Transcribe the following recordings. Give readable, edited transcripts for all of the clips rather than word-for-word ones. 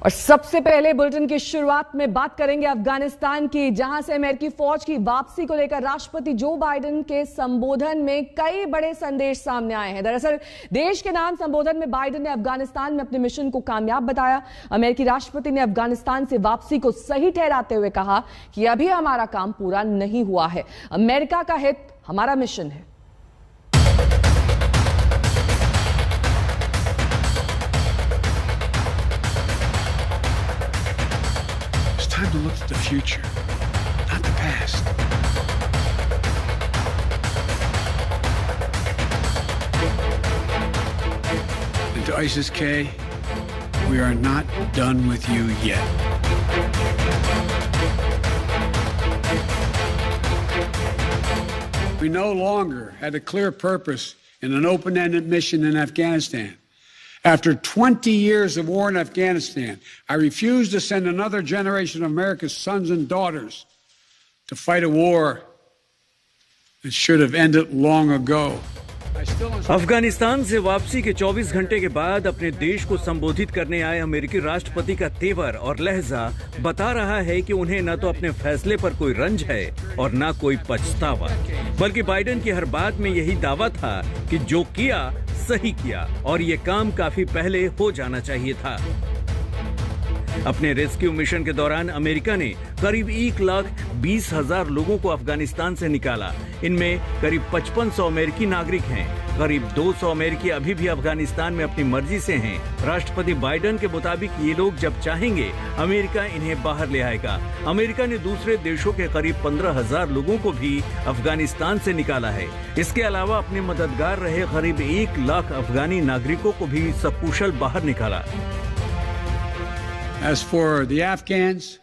और सबसे पहले बुलेटिन की शुरुआत में बात करेंगे अफगानिस्तान की, जहां से अमेरिकी फौज की वापसी को लेकर राष्ट्रपति जो बाइडेन के संबोधन में कई बड़े संदेश सामने आए हैं। दरअसल देश के नाम संबोधन में बाइडेन ने अफगानिस्तान में अपने मिशन को कामयाब बताया। अमेरिकी राष्ट्रपति ने अफगानिस्तान से वापसी को सही ठहराते हुए कहा कि अभी हमारा काम पूरा नहीं हुआ है, अमेरिका का हित हमारा मिशन है। Time to look at the future, not the past. And to ISIS-K, we are not done with you yet. We no longer had a clear purpose in an open-ended mission in Afghanistan. After 20 years of war in Afghanistan, I refuse to send another generation of America's sons and daughters to fight a war that should have ended long ago. Afghanistan से वापसी के 24 घंटे के बाद अपने देश को संबोधित करने आए अमेरिकी राष्ट्रपति का तेवर और लहजा बता रहा है कि उन्हें न तो अपने फैसले पर कोई रंज है और न कोई पछतावा, बल्कि बाइडेन की हर बात में यही दावा था कि जो किया सही किया और ये काम काफी पहले हो जाना चाहिए था। अपने रेस्क्यू मिशन के दौरान अमेरिका ने करीब 1,20,000 लोगों को अफगानिस्तान से निकाला। इनमें करीब 5500 अमेरिकी नागरिक हैं। करीब 200 अमेरिकी अभी भी अफगानिस्तान में अपनी मर्जी से हैं। राष्ट्रपति बाइडेन के मुताबिक ये लोग जब चाहेंगे अमेरिका इन्हें बाहर ले आएगा। अमेरिका ने दूसरे देशों के करीब 15,000 लोगों को भी अफगानिस्तान से निकाला है। इसके अलावा अपने मददगार रहे करीब 1 लाख अफगानी नागरिकों को भी सकुशल बाहर निकाला। As for the Afghans,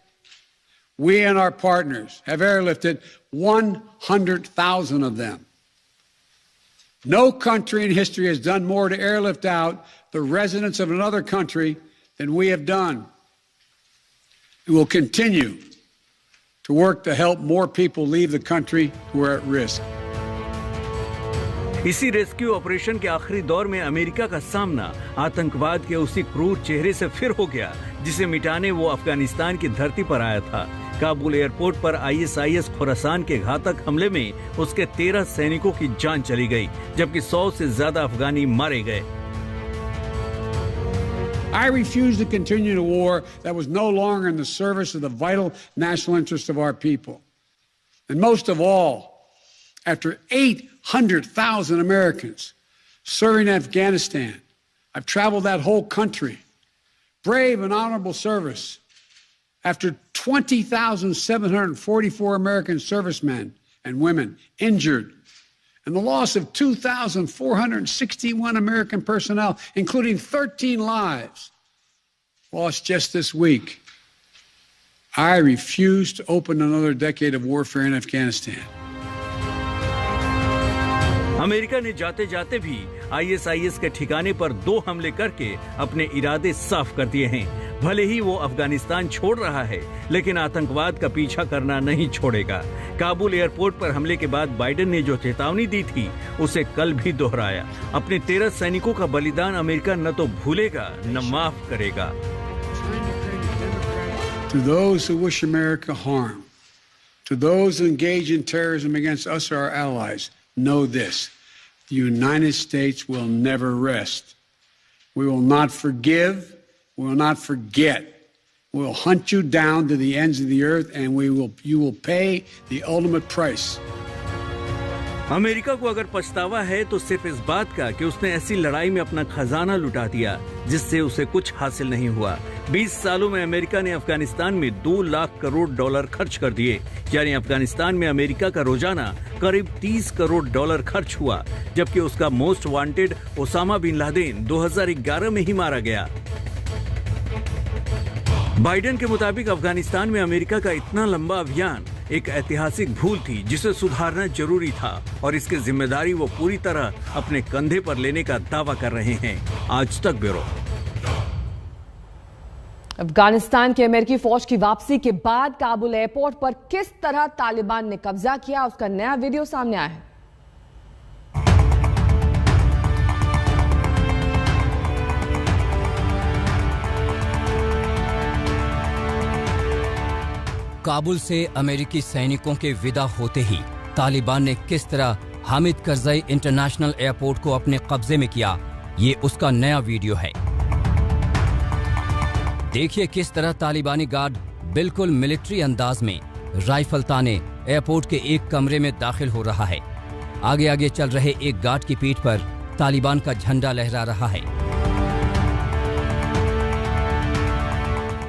we and our partners have airlifted 100,000 of them. No country in history has done more to airlift out the residents of another country than we have done. We will continue to work to help more people leave the country who are at risk. इसी rescue operation के आखिरी दौर में America का सामना आतंकवाद के उसी क्रूर चेहरे से फिर हो गया जिसे मिटाने वो अफगानिस्तान की धरती पर आया था। काबुल एयरपोर्ट पर ISIS खुरासान के घातक हमले में उसके 13 सैनिकों की जान चली गई, जबकि 100 से ज्यादा अफगानी मारे गए। I refuse to continue a war that was no longer in the service of the vital national interests of our people. And most of all, after 800,000 Americans serving in Afghanistan, I've traveled that whole country, brave and honorable service. After 20,744 American servicemen and women injured, and the loss of 2,461 American personnel, including 13 lives lost just this week, I refuse to open another decade of warfare in Afghanistan. America ने जाते जाते भी ISIS के ठिकाने पर 2 हमले करके अपने इरादे साफ कर दिए हैं। भले ही वो अफगानिस्तान छोड़ रहा है, लेकिन आतंकवाद का पीछा करना नहीं छोड़ेगा। काबुल एयरपोर्ट पर हमले के बाद बाइडेन ने जो चेतावनी दी थी, उसे कल भी दोहराया। अपने 13 सैनिकों का बलिदान अमेरिका न तो भूलेगा न माफ करेगा। To those who wish America harm, to those who engage in terrorism against us or our allies, know this: the United States will never rest. We will not forgive. We will not forget. We will hunt you down to the ends of the earth, and you will pay the ultimate price. America को अगर पछतावा है तो सिर्फ इस बात का कि उसने ऐसी लड़ाई में अपना खजाना लुटा दिया जिससे उसे कुछ हासिल नहीं हुआ। 20 सालों में अमेरिका ने अफगानिस्तान में $2 लाख करोड़ खर्च कर दिए, यानी अफगानिस्तान में अमेरिका का रोजाना करीब $30 करोड़ खर्च हुआ, जबकि उसका most wanted Osama bin Laden 2011 में ही मारा गया। बाइडेन के मुताबिक अफगानिस्तान में अमेरिका का इतना लंबा अभियान एक ऐतिहासिक भूल थी जिसे सुधारना जरूरी था, और इसकी जिम्मेदारी वो पूरी तरह अपने कंधे पर लेने का दावा कर रहे हैं। आज तक ब्यूरो। अफगानिस्तान की अमेरिकी फौज की वापसी के बाद काबुल एयरपोर्ट पर किस तरह तालिबान ने कब्जा किया, उसका नया वीडियो सामने आया है। काबुल से अमेरिकी सैनिकों के विदा होते ही तालिबान ने किस तरह हामिद करज़ई इंटरनेशनल एयरपोर्ट को अपने कब्जे में किया, ये उसका नया वीडियो है। देखिए किस तरह तालिबानी गार्ड बिल्कुल मिलिट्री अंदाज में राइफल ताने एयरपोर्ट के एक कमरे में दाखिल हो रहा है। आगे आगे चल रहे एक गार्ड की पीठ पर तालिबान का झंडा लहरा रहा है।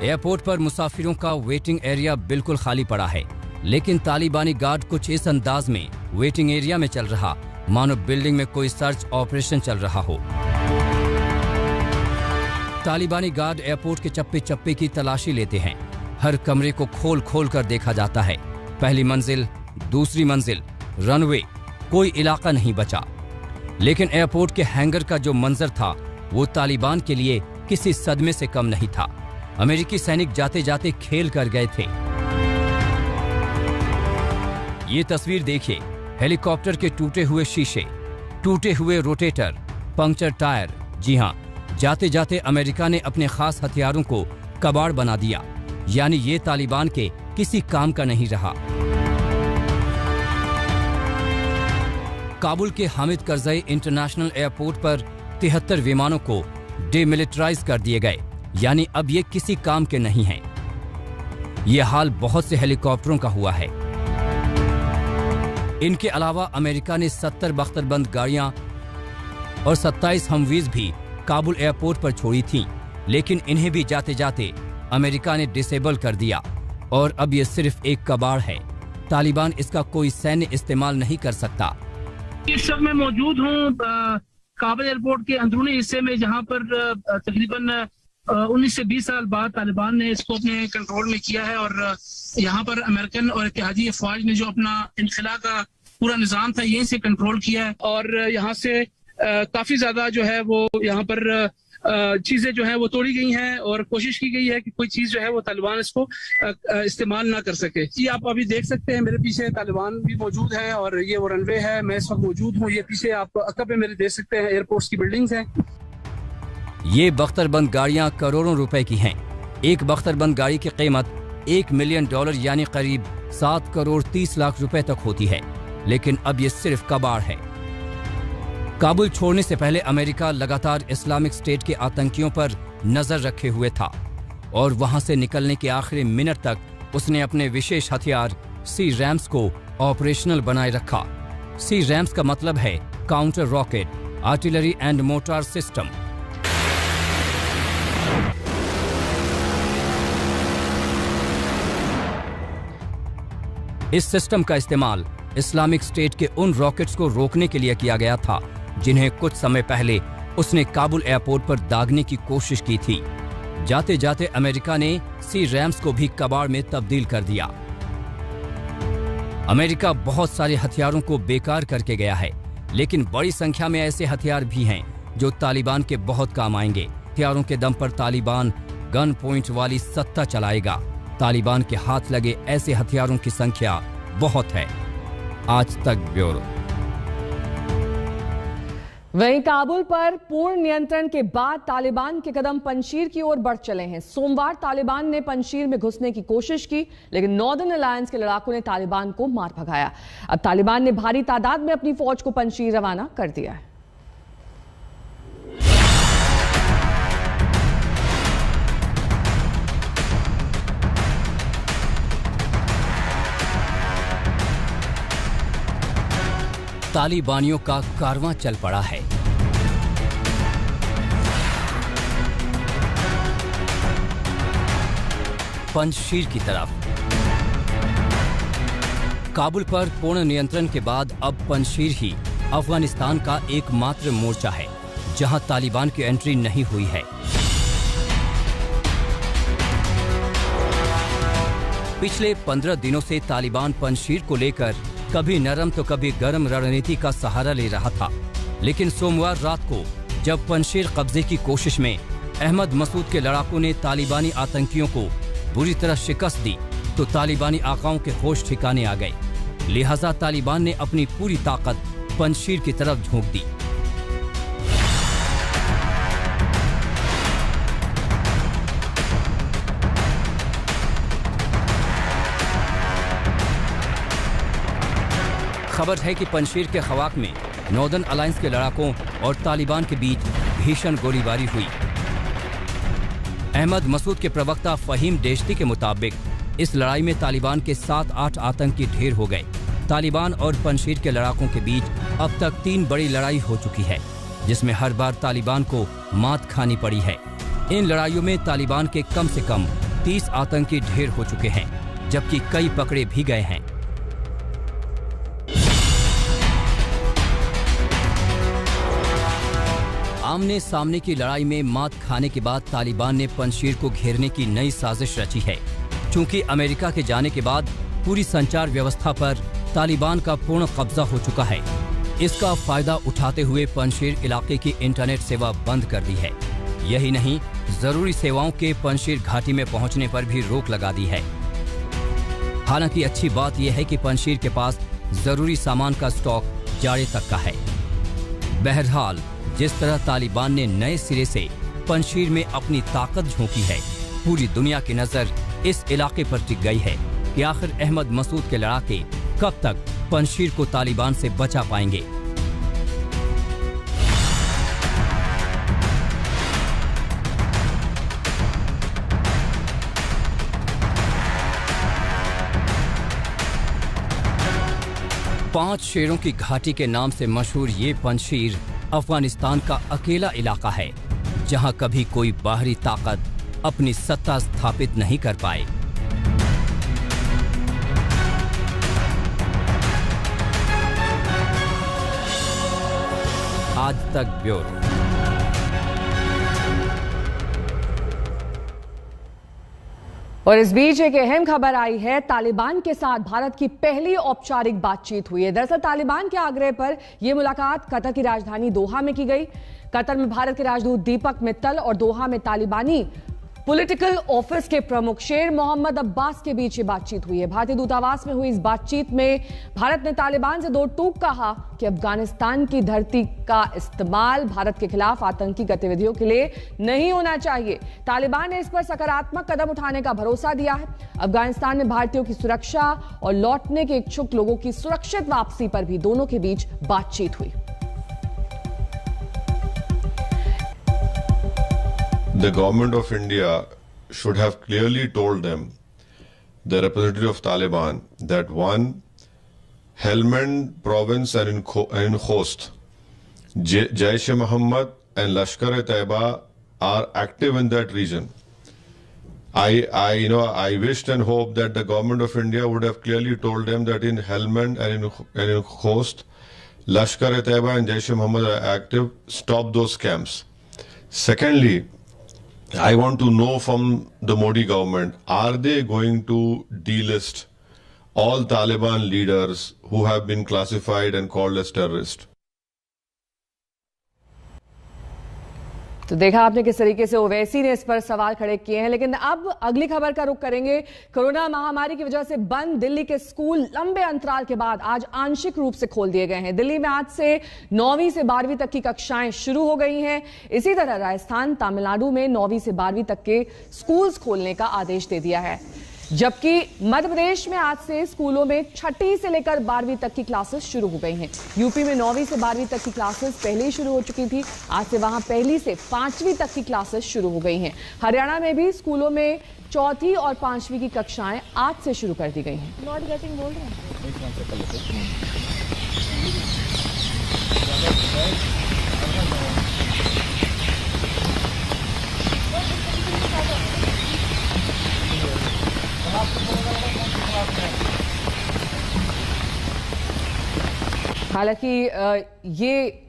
एयरपोर्ट पर मुसाफिरों का वेटिंग एरिया बिल्कुल खाली पड़ा है, लेकिन तालिबानी गार्ड कुछ इस अंदाज में वेटिंग एरिया में चल रहा मानो बिल्डिंग में कोई सर्च ऑपरेशन चल रहा हो। तालिबानी गार्ड एयरपोर्ट के चप्पे चप्पे की तलाशी लेते हैं। हर कमरे को खोल खोल कर देखा जाता है। पहली मंजिल, दूसरी मंजिल, रनवे, कोई इलाका नहीं बचा। लेकिन एयरपोर्ट के हैंगर का जो मंजर था वो तालिबान के लिए किसी सदमे से कम नहीं था। अमेरिकी सैनिक जाते जाते खेल कर गए थे। ये तस्वीर देखिए, हेलीकॉप्टर के टूटे हुए शीशे, टूटे हुए रोटेटर, पंक्चर टायर। जी हां, जाते जाते अमेरिका ने अपने खास हथियारों को कबाड़ बना दिया, यानी ये तालिबान के किसी काम का नहीं रहा। काबुल के हामिद करज़ई इंटरनेशनल एयरपोर्ट पर 73 विमानों को डिमिलिटराइज कर दिए गए, यानी अब ये किसी काम के नहीं हैं। ये हाल बहुत से हेलीकॉप्टरों का हुआ है। इनके अलावा अमेरिका ने 70 बख्तरबंद गाड़ियां और 27 हमवीज भी काबुल एयरपोर्ट पर छोड़ी थीं, लेकिन इन्हें भी जाते जाते अमेरिका ने डिसेबल कर दिया और अब ये सिर्फ एक कबाड़ है। तालिबान इसका कोई सैन्य इस्तेमाल नहीं कर सकता। इस सब में मौजूद हूँ काबुल एयरपोर्ट के अंदरूनी हिस्से में, जहाँ पर तकरीबन 19 से 20 साल बाद तालिबान ने इसको अपने कंट्रोल में किया है और यहाँ पर अमेरिकन और इत्तेहादी अफवाज ने जो अपना इनखला का पूरा निज़ाम था यहीं से कंट्रोल किया है और यहाँ से काफी ज्यादा जो है वो यहाँ पर चीजें जो है वो तोड़ी गई हैं और कोशिश की गई है कि कोई चीज जो है वो तालिबान इसको इस्तेमाल ना कर सके। ये आप अभी देख सकते हैं, मेरे पीछे तालिबान भी मौजूद है और ये वो रनवे है, मैं इस वक्त मौजूद हूँ। ये पीछे आप अक्का पे मेरे देख सकते हैं एयरपोर्ट्स की बिल्डिंग्स हैं। ये बख्तरबंद गाड़ियां करोड़ों रुपए की हैं। एक बख्तरबंद गाड़ी की कीमत $1 मिलियन यानी करीब 7 करोड़ 30 लाख रुपए तक होती है, लेकिन अब ये सिर्फ कबाड़ है। काबुल छोड़ने से पहले अमेरिका लगातार इस्लामिक स्टेट के आतंकियों पर नजर रखे हुए था और वहां से निकलने के आखिरी मिनट तक उसने अपने विशेष हथियार सी रैम्स को ऑपरेशनल बनाए रखा। सी रैम्स का मतलब है counter rocket, artillery and mortar system. इस सिस्टम का इस्तेमाल इस्लामिक स्टेट के उन रॉकेट्स को रोकने के लिए किया गया था जिन्हें कुछ समय पहले उसने काबुल एयरपोर्ट पर दागने की कोशिश की थी। जाते जाते अमेरिका ने सी रैम्स को भी कबाड़ में तब्दील कर दिया। अमेरिका बहुत सारे हथियारों को बेकार करके गया है, लेकिन बड़ी संख्या में ऐसे हथियार भी हैं जो तालिबान के बहुत काम आएंगे। हथियारों के दम पर तालिबान गन पॉइंट वाली सत्ता चलाएगा। तालिबान के हाथ लगे ऐसे हथियारों की संख्या बहुत है। आज तक ब्यूरो। वहीं काबुल पर पूर्ण नियंत्रण के बाद तालिबान के कदम पंजशीर की ओर बढ़ चले हैं। सोमवार तालिबान ने पंजशीर में घुसने की कोशिश की, लेकिन नॉर्दर्न अलायंस के लड़ाकों ने तालिबान को मार भगाया। अब तालिबान ने भारी तादाद में अपनी फौज को पंजशीर रवाना कर दिया है। तालिबानियों का कारवां चल पड़ा है। पंजशीर की तरफ। काबुल पर पूर्ण नियंत्रण के बाद अब पंजशीर ही अफगानिस्तान का एकमात्र मोर्चा है जहां तालिबान की एंट्री नहीं हुई है। पिछले 15 दिनों से तालिबान पंजशीर को लेकर कभी नरम तो कभी गर्म रणनीति का सहारा ले रहा था, लेकिन सोमवार रात को जब पंजशीर कब्जे की कोशिश में अहमद मसूद के लड़ाकों ने तालिबानी आतंकियों को बुरी तरह शिकस्त दी तो तालिबानी आकाओं के होश ठिकाने आ गए। लिहाजा तालिबान ने अपनी पूरी ताकत पंजशीर की तरफ झोंक दी। खबर है कि पंजशीर के खवाक में नॉर्दर्न अलायंस के लड़ाकों और तालिबान के बीच भीषण गोलीबारी हुई। अहमद मसूद के प्रवक्ता फहीम डेश्ती के मुताबिक इस लड़ाई में तालिबान के 7-8 आतंकी ढेर हो गए। तालिबान और पंजशीर के लड़ाकों के बीच अब तक 3 बड़ी लड़ाई हो चुकी है, जिसमें हर बार तालिबान को मात खानी पड़ी है। इन लड़ाइयों में तालिबान के कम से कम 30 आतंकी ढेर हो चुके हैं, जबकि कई पकड़े भी गए हैं। आमने सामने की लड़ाई में मात खाने के बाद तालिबान ने पंजशीर को घेरने की नई साजिश रची है। चूंकि अमेरिका के जाने के बाद पूरी संचार व्यवस्था पर तालिबान का पूर्ण कब्जा हो चुका है, इसका फायदा उठाते हुए पंजशीर इलाके की इंटरनेट सेवा बंद कर दी है। यही नहीं, जरूरी सेवाओं के पंजशीर घाटी में पहुंचने पर भी रोक लगा दी है। हालांकि अच्छी बात यह है कि पंजशीर के पास जरूरी सामान का स्टॉक जाड़े तक का है। बहरहाल, जिस तरह तालिबान ने नए सिरे से पंजशीर में अपनी ताकत झोंकी है, पूरी दुनिया की नजर इस इलाके पर टिक गई है कि आखिर अहमद मसूद के लड़ाके कब तक पंजशीर को तालिबान से बचा पाएंगे। पांच शेरों की घाटी के नाम से मशहूर ये पंजशीर अफगानिस्तान का अकेला इलाका है जहां कभी कोई बाहरी ताकत अपनी सत्ता स्थापित नहीं कर पाए। आज तक ब्यूरो। और इस बीच एक अहम खबर आई है। तालिबान के साथ भारत की पहली औपचारिक बातचीत हुई है। दरअसल तालिबान के आग्रह पर यह मुलाकात कतर की राजधानी दोहा में की गई। कतर में भारत के राजदूत दीपक मित्तल और दोहा में तालिबानी पॉलिटिकल ऑफिस के प्रमुख शेर मोहम्मद अब्बास के बीच ये बातचीत हुई है। भारतीय दूतावास में हुई इस बातचीत में भारत ने तालिबान से दो टूक कहा कि अफगानिस्तान की धरती का इस्तेमाल भारत के खिलाफ आतंकी गतिविधियों के लिए नहीं होना चाहिए। तालिबान ने इस पर सकारात्मक कदम उठाने का भरोसा दिया है। अफगानिस्तान में भारतीयों की सुरक्षा और लौटने के इच्छुक लोगों की सुरक्षित वापसी पर भी दोनों के बीच बातचीत हुई। The government of India should have clearly told them, the representative of Taliban, that one, Helmand province and in Khost, Jaish-e-Mohammed and Lashkar-e-Taiba are active in that region. I wished and hoped that the government of India would have clearly told them that in Helmand and in Khost, Lashkar-e-Taiba and Jaish-e-Mohammed are active. Stop those camps. Secondly, I want to know from the Modi government, are they going to delist all Taliban leaders who have been classified and called as terrorists? तो देखा आपने किस तरीके से ओवैसी ने इस पर सवाल खड़े किए हैं। लेकिन अब अगली खबर का रुख करेंगे। कोरोना महामारी की वजह से बंद दिल्ली के स्कूल लंबे अंतराल के बाद आज आंशिक रूप से खोल दिए गए हैं। दिल्ली में आज से 9वीं से 12वीं तक की कक्षाएं शुरू हो गई हैं। इसी तरह राजस्थान, तमिलनाडु में 9वीं से 12वीं तक के स्कूल्स खोलने का आदेश दे दिया है, जबकि मध्य प्रदेश में आज से स्कूलों में 6ठी से लेकर 12वीं तक की क्लासेस शुरू हो गई हैं। यूपी में 9वीं से 12वीं तक की क्लासेस पहले ही शुरू हो चुकी थी। आज से वहां 1ली से 5वीं तक की क्लासेस शुरू हो गई हैं। हरियाणा में भी स्कूलों में 4थी और 5वीं की कक्षाएं आज से शुरू कर दी गई हैं। नॉट गेटिंग बोल रहे हैं। हालांकि ये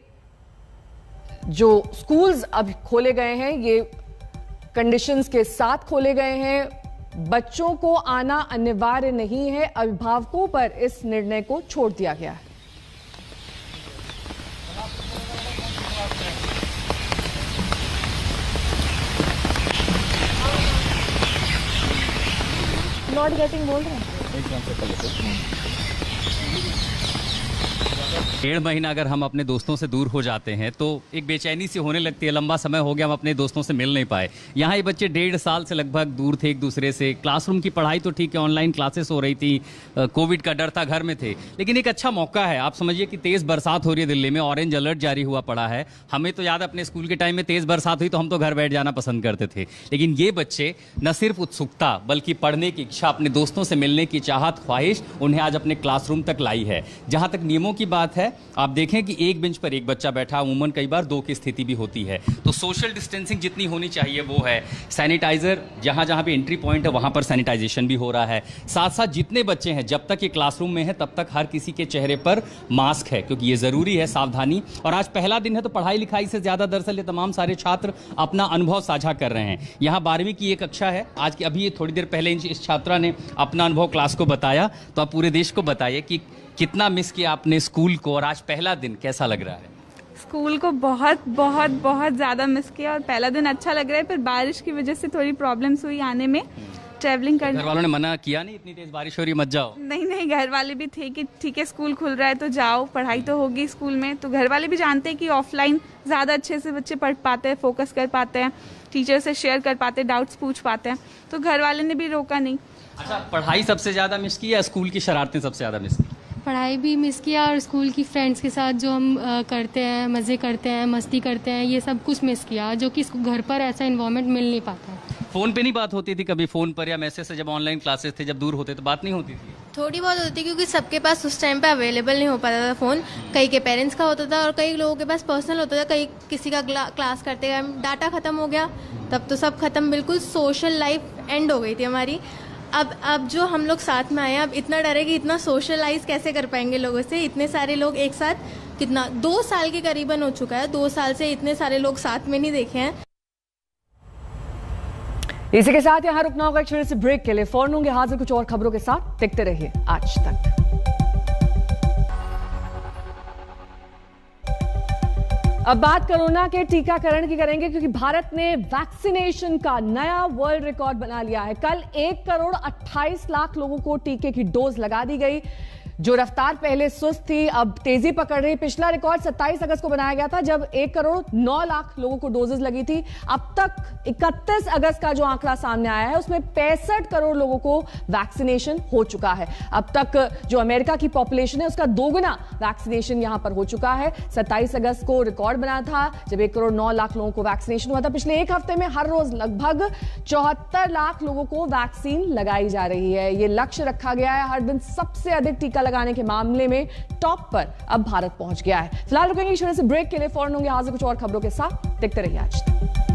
जो स्कूल्स अब खोले गए हैं, ये कंडीशंस के साथ खोले गए हैं। बच्चों को आना अनिवार्य नहीं है। अभिभावकों पर इस निर्णय को छोड़ दिया गया है। नॉट गेटिंग बोल रहे हैं। डेढ़ महीना अगर हम अपने दोस्तों से दूर हो जाते हैं तो एक बेचैनी सी होने लगती है। लंबा समय हो गया हम अपने दोस्तों से मिल नहीं पाए। यहाँ ये बच्चे 1.5 साल से लगभग दूर थे एक दूसरे से। क्लासरूम की पढ़ाई तो ठीक है, ऑनलाइन क्लासेस हो रही थी, कोविड का डर था, घर में थे, लेकिन एक अच्छा मौका है। आप समझिए कि तेज बरसात हो रही है दिल्ली में, ऑरेंज अलर्ट जारी हुआ पड़ा है। हमें तो याद है अपने स्कूल के टाइम में तेज बरसात हुई तो हम तो घर बैठ जाना पसंद करते थे, लेकिन ये बच्चे न सिर्फ उत्सुकता बल्कि पढ़ने की इच्छा, अपने दोस्तों से मिलने की चाहत, ख्वाहिश उन्हें आज अपने क्लासरूम तक लाई है। जहां तक नियमों की बात है, आप देखें कि एक बेंच पर एक बच्चा बैठा, अमूमन कई बार 2 की स्थिति भी होती है, तो सोशल डिस्टेंसिंग जितनी होनी चाहिए वो है। सैनिटाइजर जहां जहां पे एंट्री पॉइंट है वहां पर सैनिटाइजेशन भी हो रहा है। साथ साथ जितने बच्चे हैं, जब तक ये क्लासरूम में है तब तक हर किसी के चेहरे पर मास्क है, क्योंकि ये जरूरी है, सावधानी। और आज पहला दिन है तो पढ़ाई लिखाई से ज्यादा दरअसल ये तमाम सारे छात्र अपना अनुभव साझा कर रहे हैं। यहाँ 12वीं की एक कक्षा है आज की, अभी थोड़ी देर पहले इस छात्रा ने अपना अनुभव क्लास को बताया, तो आप पूरे देश को बताइए कि कितना मिस किया आपने स्कूल को और आज पहला दिन कैसा लग रहा है? स्कूल को बहुत बहुत बहुत ज़्यादा मिस किया और पहला दिन अच्छा लग रहा है, पर बारिश की वजह से थोड़ी प्रॉब्लम्स हुई आने में, ट्रैवलिंग करने। घर वालों ने मना किया नहीं, इतनी तेज बारिश हो रही मत जाओ? नहीं, घर वाले भी थे कि ठीक है स्कूल खुल रहा है तो जाओ, पढ़ाई तो होगी स्कूल में। तो घर वाले भी जानते हैं कि ऑफलाइन ज़्यादा अच्छे से बच्चे पढ़ पाते हैं, फोकस कर पाते हैं, टीचर से शेयर कर पाते हैं, डाउट्स पूछ पाते हैं, तो घर वाले ने भी रोका नहीं। अच्छा, पढ़ाई सबसे ज़्यादा मिस की या स्कूल की शरारतें सबसे ज़्यादा मिस की? पढ़ाई भी मिस किया और स्कूल की फ्रेंड्स के साथ जो हम करते हैं, मज़े करते हैं, मस्ती करते हैं, ये सब कुछ मिस किया, जो कि घर पर ऐसा इन्वायरमेंट मिल नहीं पाता। फ़ोन पे नहीं बात होती थी कभी? फ़ोन पर या मैसेज से जब ऑनलाइन क्लासेस थे, जब दूर होते तो बात नहीं होती थी? थोड़ी बहुत होती थी, क्योंकि सबके पास उस टाइम पे अवेलेबल नहीं हो पाता था फ़ोन। कई के पेरेंट्स का होता था और कई लोगों के पास पर्सनल होता था, कई किसी का क्लास करते टाइम डाटा ख़त्म हो गया, तब तो सब खत्म, बिल्कुल सोशल लाइफ एंड हो गई थी हमारी। अब जो हम लोग साथ में आए हैं, अब इतना डर है कि इतना सोशलाइज कैसे कर पाएंगे लोगों से, इतने सारे लोग एक साथ। कितना 2 साल के करीबन हो चुका है, 2 साल से इतने सारे लोग साथ में नहीं देखे हैं। इसी के साथ यहाँ रुकना होगा एक छोटे से ब्रेक के लिए। फौरन होंगे हाजिर कुछ और खबरों के साथ, देखते रहिए आज तक। अब बात कोरोना के टीकाकरण की करेंगे, क्योंकि भारत ने वैक्सीनेशन का नया वर्ल्ड रिकॉर्ड बना लिया है। कल 1,28 लाख लोगों को टीके की डोज लगा दी गई। जो रफ्तार पहले सुस्त थी अब तेजी पकड़ रही। पिछला रिकॉर्ड 27 अगस्त को बनाया गया था, जब 1,09 लाख लोगों को डोजेस लगी थी। अब तक 31 अगस्त का जो आंकड़ा सामने आया है उसमें 65 करोड़ लोगों को वैक्सीनेशन हो चुका है। अब तक जो अमेरिका की पॉपुलेशन है उसका 2 गुना वैक्सीनेशन यहां पर हो चुका है। 27 अगस्त को रिकॉर्ड बना था जब 1,09 लाख लोगों को वैक्सीनेशन हुआ था। पिछले एक हफ्ते में हर रोज लगभग 74 लाख लोगों को वैक्सीन लगाई जा रही है। यह लक्ष्य रखा गया है। हर दिन सबसे अधिक टीका लगाने के मामले में टॉप पर अब भारत पहुंच गया है। फिलहाल रुकेंगे छोटे से ब्रेक के लिए, फौरन होंगे हाजिर कुछ और खबरों के साथ, देखते रहिए आज तक।